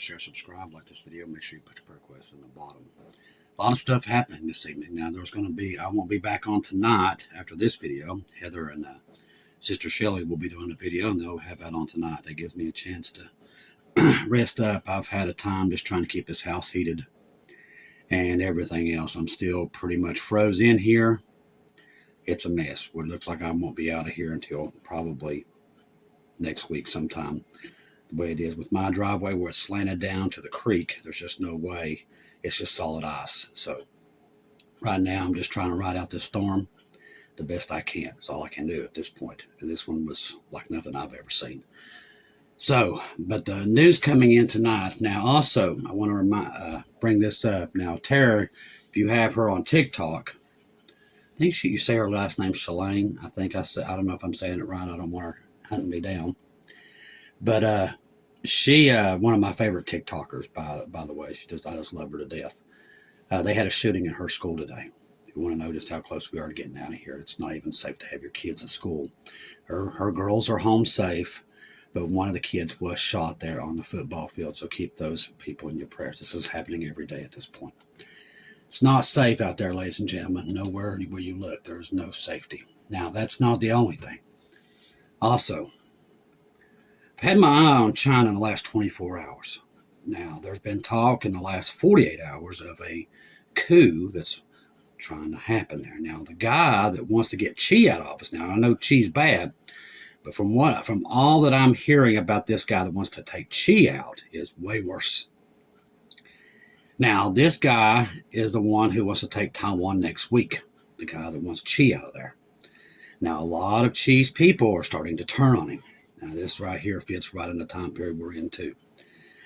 share, subscribe, like this video. Make sure you put your prayer request in the bottom. A lot of stuff happening this evening. Now, there's going to be, I won't be back on tonight after this video. Heather and Sister Shelly will be doing a video, and they'll have that on tonight. That gives me a chance to rest up. I've had a time just trying to keep this house heated and everything else. I'm still pretty much froze in here. It's a mess. It looks like I won't be out of here until probably next week sometime. The way it is with my driveway, where it's slanted down to the creek, there's just no way. It's just solid ice. So right now I'm just trying to ride out this storm the best I can. That's all I can do at this point. And this one was like nothing I've ever seen. So, but the news coming in tonight. Now also, I want to bring this up. Now Tara, if you have her on TikTok, I think you say her last name Shalane. I think I said, I don't know if I'm saying it right. I don't want her hunting me down. But she, one of my favorite TikTokers, by the way. I just love her to death. They had a shooting at her school today. If you want to know just how close we are to getting out of here, it's not even safe to have your kids at school. Her girls are home safe, but one of the kids was shot there on the football field. So keep those people in your prayers. This is happening every day at this point. It's not safe out there, ladies and gentlemen. Nowhere where you look, there's no safety. Now, that's not the only thing. Also, I've had my eye on China in the last 24 hours. Now, there's been talk in the last 48 hours of a coup that's trying to happen there. Now, the guy that wants to get Xi out of office, now I know Xi's bad, but from all that I'm hearing about this guy that wants to take Xi out is way worse. Now, this guy is the one who wants to take Taiwan next week, the guy that wants Xi out of there. Now, a lot of Xi's people are starting to turn on him. Now, this right here fits right in the time period we're in, too.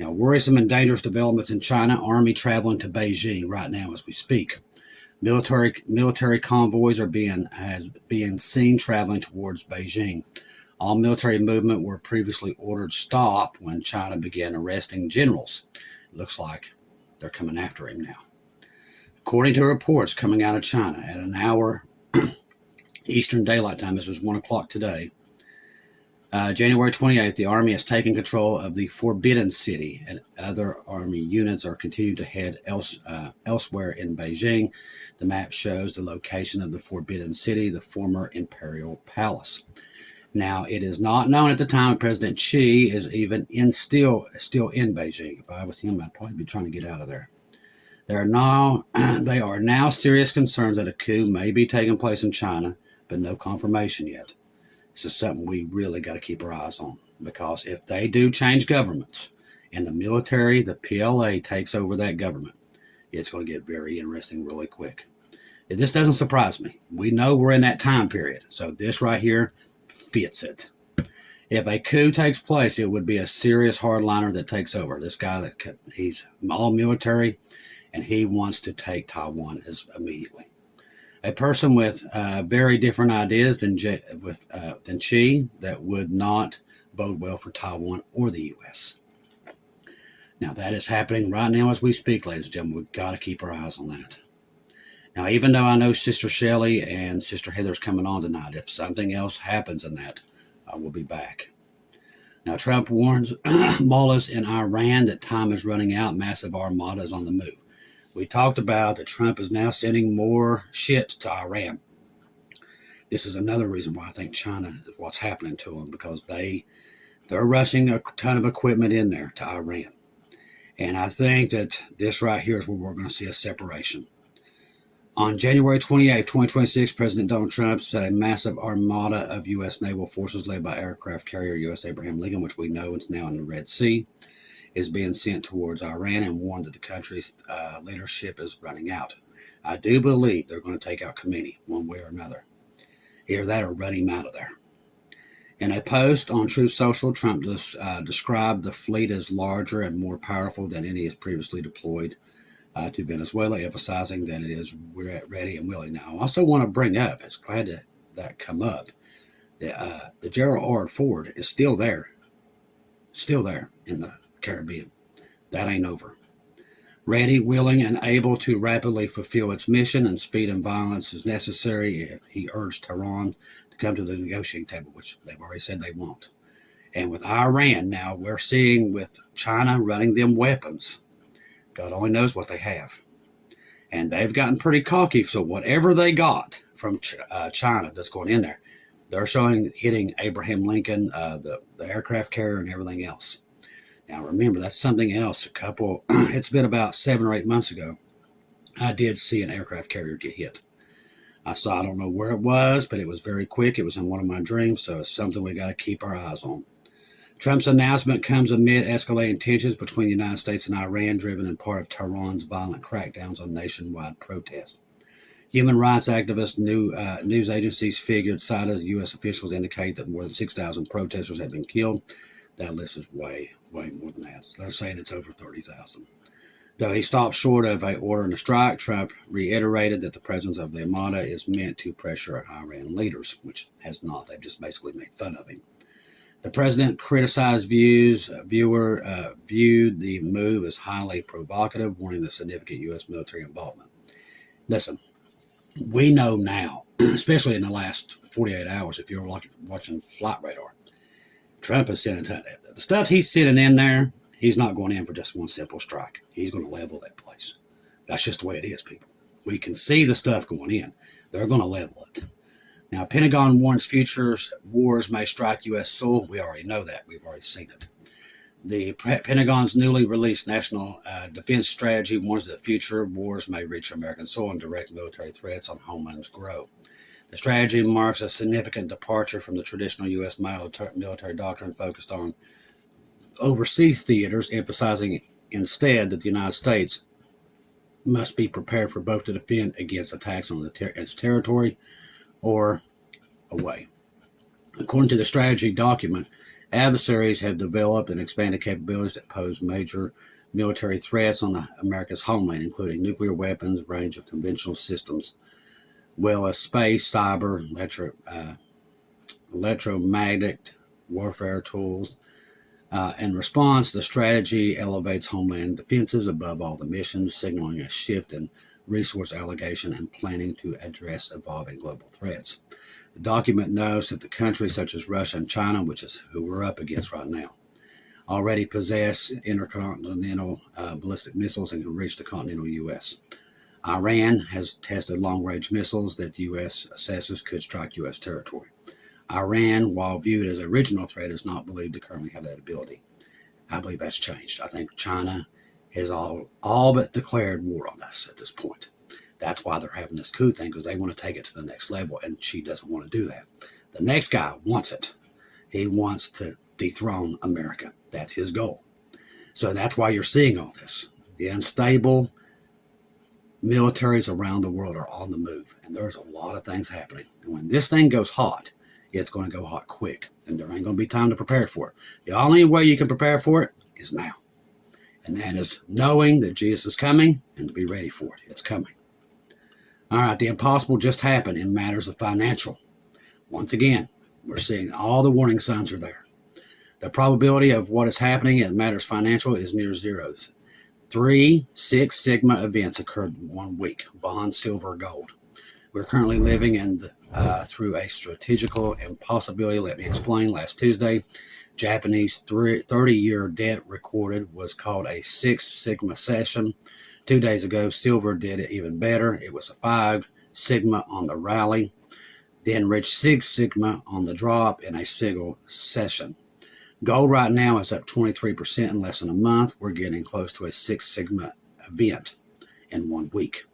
Now, worrisome and dangerous developments in China. Army traveling to Beijing right now as we speak. Military convoys are being seen traveling towards Beijing. All military movement were previously ordered stopped when China began arresting generals. It looks like they're coming after him now. According to reports coming out of China at an hour Eastern Daylight Time, this is 1 o'clock today, January 28th, the Army has taken control of the Forbidden City, and other Army units are continuing to head elsewhere in Beijing. The map shows the location of the Forbidden City, the former Imperial Palace. Now, it is not known at the time President Xi is even still in Beijing. If I was him, I'd probably be trying to get out of there. There are now serious concerns that a coup may be taking place in China, but no confirmation yet. This is something we really got to keep our eyes on, because if they do change governments and the military, the PLA, takes over that government, it's going to get very interesting really quick. This doesn't surprise me. We know we're in that time period, so this right here fits it. If a coup takes place, it would be a serious hardliner that takes over. This guy, he's all military, and he wants to take Taiwan immediately. A person with very different ideas than Xi, that would not bode well for Taiwan or the U.S. Now, that is happening right now as we speak, ladies and gentlemen. We've got to keep our eyes on that. Now, even though I know Sister Shelly and Sister Heather's coming on tonight, if something else happens in that, I will be back. Now, Trump warns mullahs in Iran that time is running out. Massive armadas on the move. We talked about that Trump is now sending more ships to Iran. This is another reason why I think China is what's happening to them, because they're rushing a ton of equipment in there to Iran. And I think that this right here is where we're going to see a separation. On January 28, 2026, President Donald Trump said a massive armada of U.S. naval forces led by aircraft carrier U.S. Abraham Lincoln, which we know is now in the Red Sea, is being sent towards Iran, and warned that the country's leadership is running out. I do believe they're going to take out Khomeini one way or another. Either that or run him out of there. In a post on Truth Social, Trump described the fleet as larger and more powerful than any previously deployed to Venezuela, emphasizing that it is ready and willing. Now, I also want to bring up, it's glad that come up, the Gerald R. Ford is still there in the Caribbean. That ain't over. Ready, willing, and able to rapidly fulfill its mission, and speed and violence is necessary. He urged Tehran to come to the negotiating table, which they've already said they won't. And with Iran now, we're seeing with China running them weapons. God only knows what they have. And they've gotten pretty cocky. So whatever they got from China that's going in there, they're showing hitting Abraham Lincoln, the aircraft carrier and everything else. Now remember, that's something else. It's been about 7 or 8 months ago, I did see an aircraft carrier get hit. I don't know where it was, but it was very quick. It was in one of my dreams, so it's something we got to keep our eyes on. Trump's announcement comes amid escalating tensions between the United States and Iran, driven in part of Tehran's violent crackdowns on nationwide protests. Human rights activists, news agencies cited U.S. officials indicate that more than 6,000 protesters have been killed. That list is way more than that. So they're saying it's over 30,000. Though he stopped short of an order in a strike, Trump reiterated that the presence of the Armada is meant to pressure Iran leaders, which has not. They've just basically made fun of him. The president criticized viewed the move as highly provocative, warning of significant U.S. military involvement. Listen, we know now, especially in the last 48 hours, if you're watching Flight Radar, Trump is sending the stuff he's sending in there. He's not going in for just one simple strike. He's going to level that place. That's just the way it is, people. We can see the stuff going in. They're going to level it. Now, Pentagon warns future wars may strike U.S. soil. We already know that. We've already seen it. The Pentagon's newly released National Defense Strategy warns that future wars may reach American soil and direct military threats on homelands grow. The strategy marks a significant departure from the traditional U.S. military doctrine focused on overseas theaters, emphasizing instead that the United States must be prepared for both to defend against attacks on its territory or away. According to the strategy document, adversaries have developed and expanded capabilities that pose major military threats on America's homeland, including nuclear weapons, range of conventional systems, well as space, cyber, electromagnetic warfare tools. In response, the strategy elevates homeland defenses above all the missions, signaling a shift in resource allocation and planning to address evolving global threats. The document notes that the countries such as Russia and China, which is who we're up against right now, already possess intercontinental ballistic missiles and can reach the continental U.S. Iran has tested long-range missiles that the U.S. assesses could strike U.S. territory. Iran, while viewed as a regional threat, is not believed to currently have that ability. I believe that's changed. I think China has all but declared war on us at this point. That's why they're having this coup thing, because they want to take it to the next level, and she doesn't want to do that. The next guy wants it. He wants to dethrone America. That's his goal. So that's why you're seeing all this. The unstable militaries around the world are on the move, and there's a lot of things happening. And when this thing goes hot, it's going to go hot quick, and there ain't going to be time to prepare for it. The only way you can prepare for it is now, and that is knowing that Jesus is coming and to be ready for it. It's coming. All right, the impossible just happened in matters of financial. Once again, we're seeing all the warning signs are there. The probability of what is happening in matters financial is near zeros. 3 Six Sigma events occurred in 1 week: bond, silver, gold. We're currently living through a strategical impossibility. Let me explain. Last Tuesday, Japanese 30-year debt recorded was called a 6 Sigma session. 2 days ago, silver did it even better. It was a 5 Sigma on the rally, then reached 6 Sigma on the drop in a single session. Gold right now is up 23% in less than a month. We're getting close to a 6 Sigma event in 1 week.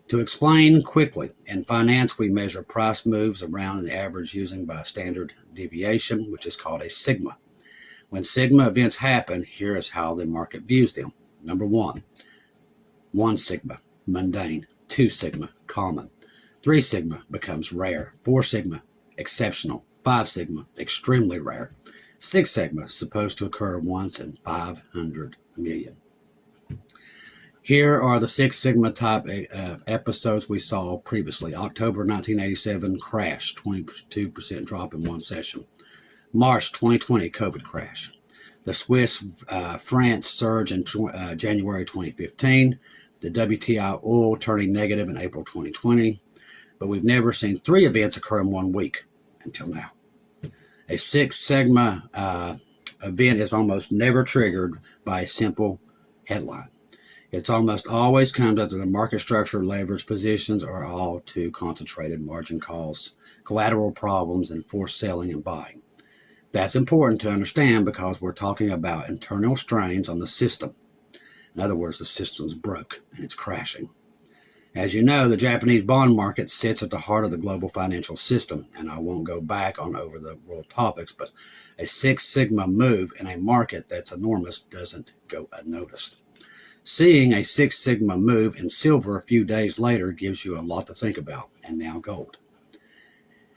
To explain quickly, in finance, we measure price moves around the average using by standard deviation, which is called a sigma. When sigma events happen, here is how the market views them. Number 1 sigma, mundane. 2 sigma, common. 3 sigma becomes rare. 4 sigma, exceptional. 5 sigma, extremely rare. 6 sigma, supposed to occur once in 500 million. Here are the 6 Sigma type episodes we saw previously. October 1987, crash, 22% drop in one session. March 2020, COVID crash. The Swiss France surge in January 2015. The WTI oil turning negative in April 2020. But we've never seen 3 events occur in 1 week until now. A Six Sigma event is almost never triggered by a simple headline. It's almost always comes after the market structure, leverage positions are all too concentrated, margin calls, collateral problems, and forced selling and buying. That's important to understand because we're talking about internal strains on the system. In other words, the system's broke and it's crashing. As you know, the Japanese bond market sits at the heart of the global financial system, and I won't go back on over the world topics, but a Six Sigma move in a market that's enormous doesn't go unnoticed. Seeing a Six Sigma move in silver a few days later gives you a lot to think about, and now gold.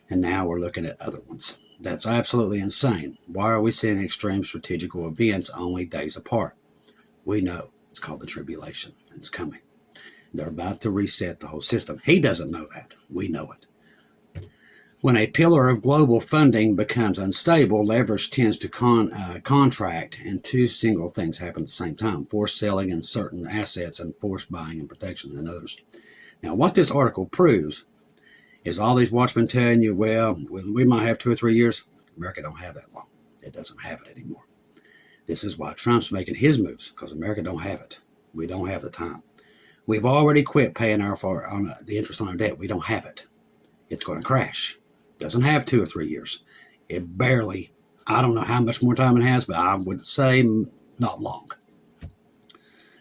And now we're looking at other ones. That's absolutely insane. Why are we seeing extreme strategical events only days apart? We know it's called the tribulation. It's coming. They're about to reset the whole system. He doesn't know that. We know it. When a pillar of global funding becomes unstable, leverage tends to contract, and two single things happen at the same time: forced selling in certain assets and forced buying and protection in others. Now, what this article proves is all these watchmen telling you, well, we might have 2 or 3 years. America don't have that long. It doesn't have it anymore. This is why Trump's making his moves, because America don't have it. We don't have the time. We've already quit paying the interest on our debt. We don't have it. It's going to crash. Doesn't have 2 or 3 years. It barely, I don't know how much more time it has, but I would say not long.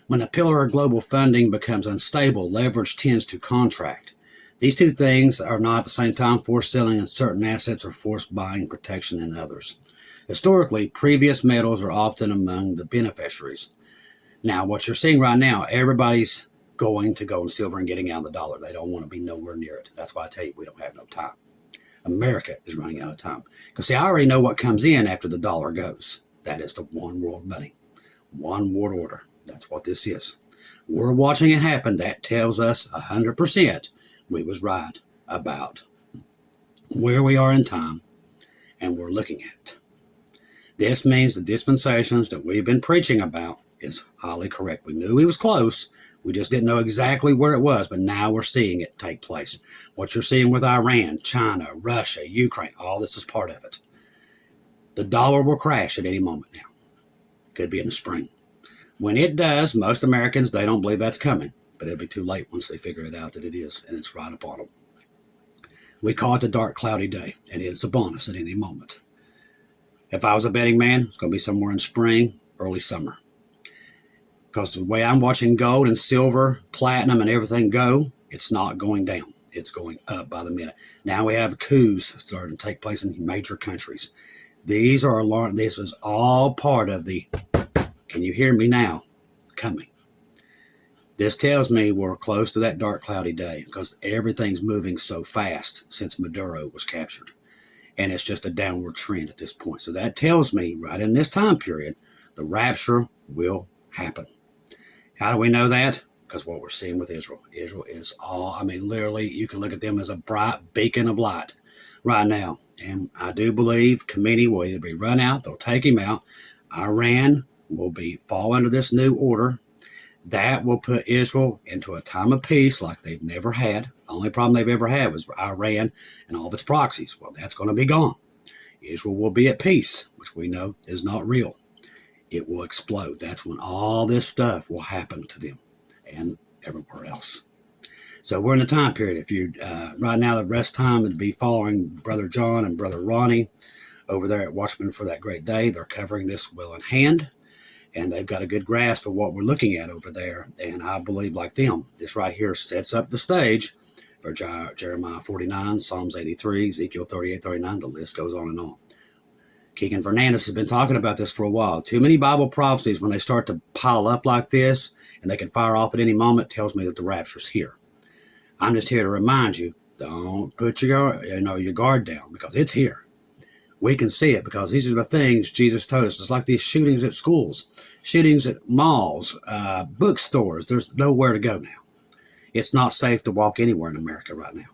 When a pillar of global funding becomes unstable, leverage tends to contract. These two things are not at the same time: forced selling in certain assets or forced buying protection in others. Historically, previous metals are often among the beneficiaries. Now, what you're seeing right now, everybody's going to gold and silver and getting out of the dollar. They don't want to be nowhere near it. That's why I tell you, we don't have no time. America is running out of time. Because, see, I already know what comes in after the dollar goes. That is the one world money. One world order. That's what this is. We're watching it happen. That tells us 100% we was right about where we are in time and we're looking at it. This means the dispensations that we've been preaching about is highly correct. We knew he was close. We just didn't know exactly where it was, but now we're seeing it take place. What you're seeing with Iran, China, Russia, Ukraine, all this is part of it. The dollar will crash at any moment now. Could be in the spring. When it does, most Americans, they don't believe that's coming, but it'll be too late once they figure it out that it is, and it's right upon them. We call it the dark, cloudy day, and it's upon us at any moment. If I was a betting man, it's going to be somewhere in spring, early summer. Because the way I'm watching gold and silver, platinum, and everything go, it's not going down. It's going up by the minute. Now we have coups starting to take place in major countries. These are alarm. This is all part of the, can you hear me now, coming. This tells me we're close to that dark, cloudy day because everything's moving so fast since Maduro was captured. And it's just a downward trend at this point. So that tells me right in this time period, the rapture will happen. How do we know that? Because what we're seeing with Israel. Israel is all, I mean, literally, you can look at them as a bright beacon of light right now. And I do believe Khomeini will either be run out, they'll take him out. Iran will fall under this new order. That will put Israel into a time of peace like they've never had. The only problem they've ever had was Iran and all of its proxies. Well, that's going to be gone. Israel will be at peace, which we know is not real. It will explode. That's when all this stuff will happen to them and everywhere else. So we're in a time period. If you right now, the rest time would be following Brother John and Brother Ronnie over there at Watchmen for that great day. They're covering this well in hand, and they've got a good grasp of what we're looking at over there. And I believe, like them, this right here sets up the stage for Jeremiah 49, Psalms 83, Ezekiel 38, 39. The list goes on and on. Keegan Fernandez has been talking about this for a while. Too many Bible prophecies, when they start to pile up like this, and they can fire off at any moment, tells me that the rapture's here. I'm just here to remind you, don't put your guard down, because it's here. We can see it, because these are the things Jesus told us. It's like these shootings at schools, shootings at malls, bookstores. There's nowhere to go now. It's not safe to walk anywhere in America right now.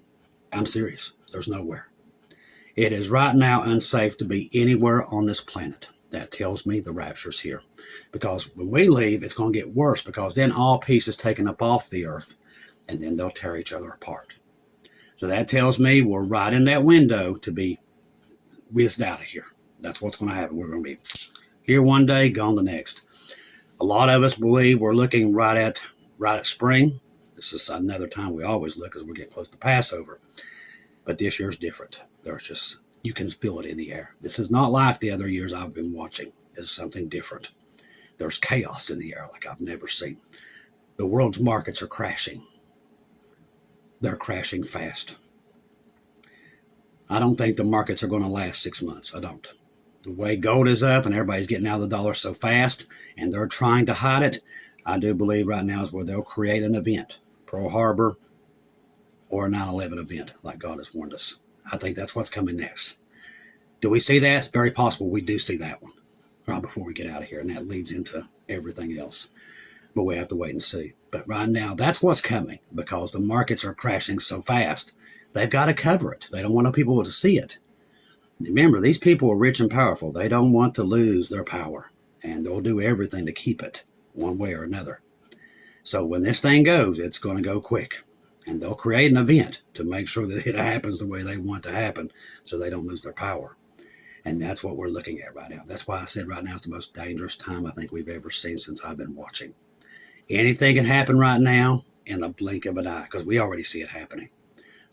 I'm serious. There's nowhere. It is right now unsafe to be anywhere on this planet. That tells me the rapture's here. Because when we leave, it's going to get worse, because then all peace is taken up off the earth, and then they'll tear each other apart. So that tells me we're right in that window to be whizzed out of here. That's what's going to happen. We're going to be here one day, gone the next. A lot of us believe we're looking right at spring. This is another time we always look as we're getting close to Passover. But this year's different. You can feel it in the air. This is not like the other years I've been watching. It's something different. There's chaos in the air like I've never seen. The world's markets are crashing. They're crashing fast. I don't think the markets are going to last 6 months. I don't. The way gold is up and everybody's getting out of the dollar so fast and they're trying to hide it, I do believe right now is where they'll create an event, Pearl Harbor or a 9/11 event like God has warned us. I think that's what's coming next. Do we see that? Very possible we do see that one right before we get out of here, and that leads into everything else. But we have to wait and see. But right now, that's what's coming because the markets are crashing so fast. They've got to cover it. They don't want people to see it. Remember, these people are rich and powerful. They don't want to lose their power, and they'll do everything to keep it one way or another. So when this thing goes, it's going to go quick, and they'll create an event to make sure that it happens the way they want it to happen so they don't lose their power. And that's what we're looking at right now. That's why I said right now it's the most dangerous time I think we've ever seen since I've been watching. Anything can happen right now in a blink of an eye because we already see it happening.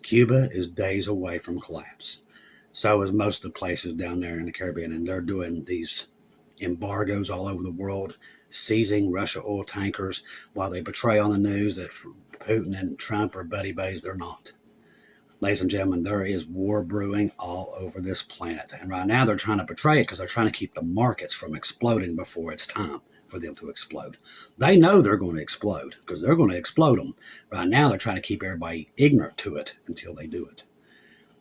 Cuba is days away from collapse. So is most of the places down there in the Caribbean, and they're doing these embargoes all over the world, seizing Russia oil tankers while they portray on the news that Putin and Trump are buddies. They're not. Ladies and gentlemen, there is war brewing all over this planet. And right now they're trying to portray it because they're trying to keep the markets from exploding before it's time for them to explode. They know they're going to explode because they're going to explode them. Right now they're trying to keep everybody ignorant to it until they do it.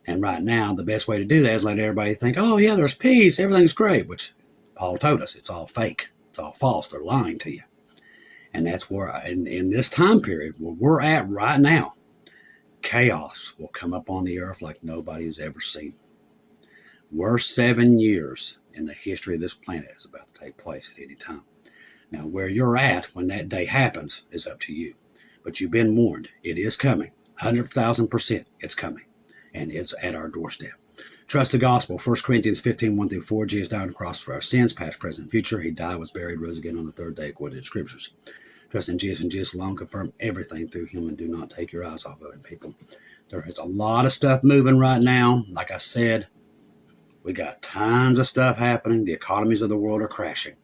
And right now the best way to do that is let everybody think, oh yeah, there's peace, everything's great, which Paul told us it's all fake. It's all false. They're lying to you. And that's where, in this time period where we're at right now, chaos will come up on the earth like nobody has ever seen. Worst 7 years in the history of this planet is about to take place at any time. Now, where you're at when that day happens is up to you. But you've been warned. It is coming. 100,000% it's coming. And it's at our doorstep. Trust the gospel. 1 Corinthians 15, 1-4. Jesus died on the cross for our sins, past, present, future. He died, was buried, rose again on the third day according to the scriptures. Trust in Jesus and Jesus alone. Confirm everything through him and do not take your eyes off of him, people. There is a lot of stuff moving right now. Like I said, we got tons of stuff happening. The economies of the world are crashing.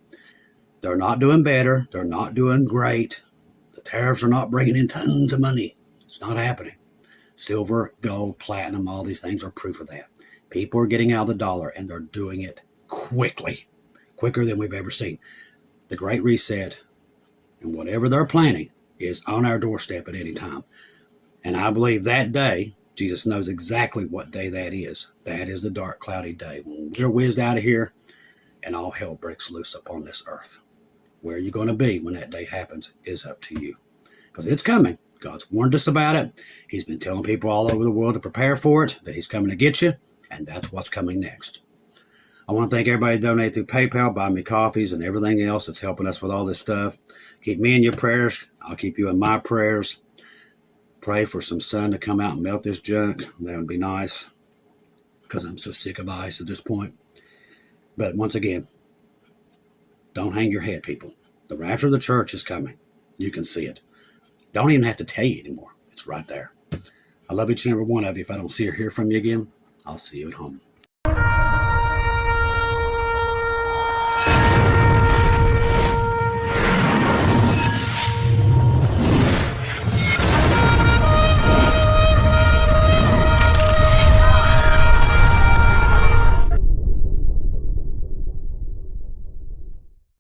They're not doing better. They're not doing great. The tariffs are not bringing in tons of money. It's not happening. Silver, gold, platinum, all these things are proof of that. People are getting out of the dollar, and they're doing it quickly, quicker than we've ever seen. The Great Reset and whatever they're planning is on our doorstep at any time. And I believe that day, Jesus knows exactly what day that is. That is the dark, cloudy day when we're whizzed out of here and all hell breaks loose upon this earth. Where you're going to be when that day happens is up to you. Because it's coming. God's warned us about it. He's been telling people all over the world to prepare for it, that he's coming to get you, and that's what's coming next. I want to thank everybody who donated through PayPal, buy me coffees, and everything else that's helping us with all this stuff. Keep me in your prayers. I'll keep you in my prayers. Pray for some sun to come out and melt this junk. That would be nice, because I'm so sick of ice at this point. But once again, don't hang your head, people. The rapture of the church is coming. You can see it. Don't even have to tell you anymore. It's right there. I love each and every one of you. If I don't see or hear from you again, I'll see you at home.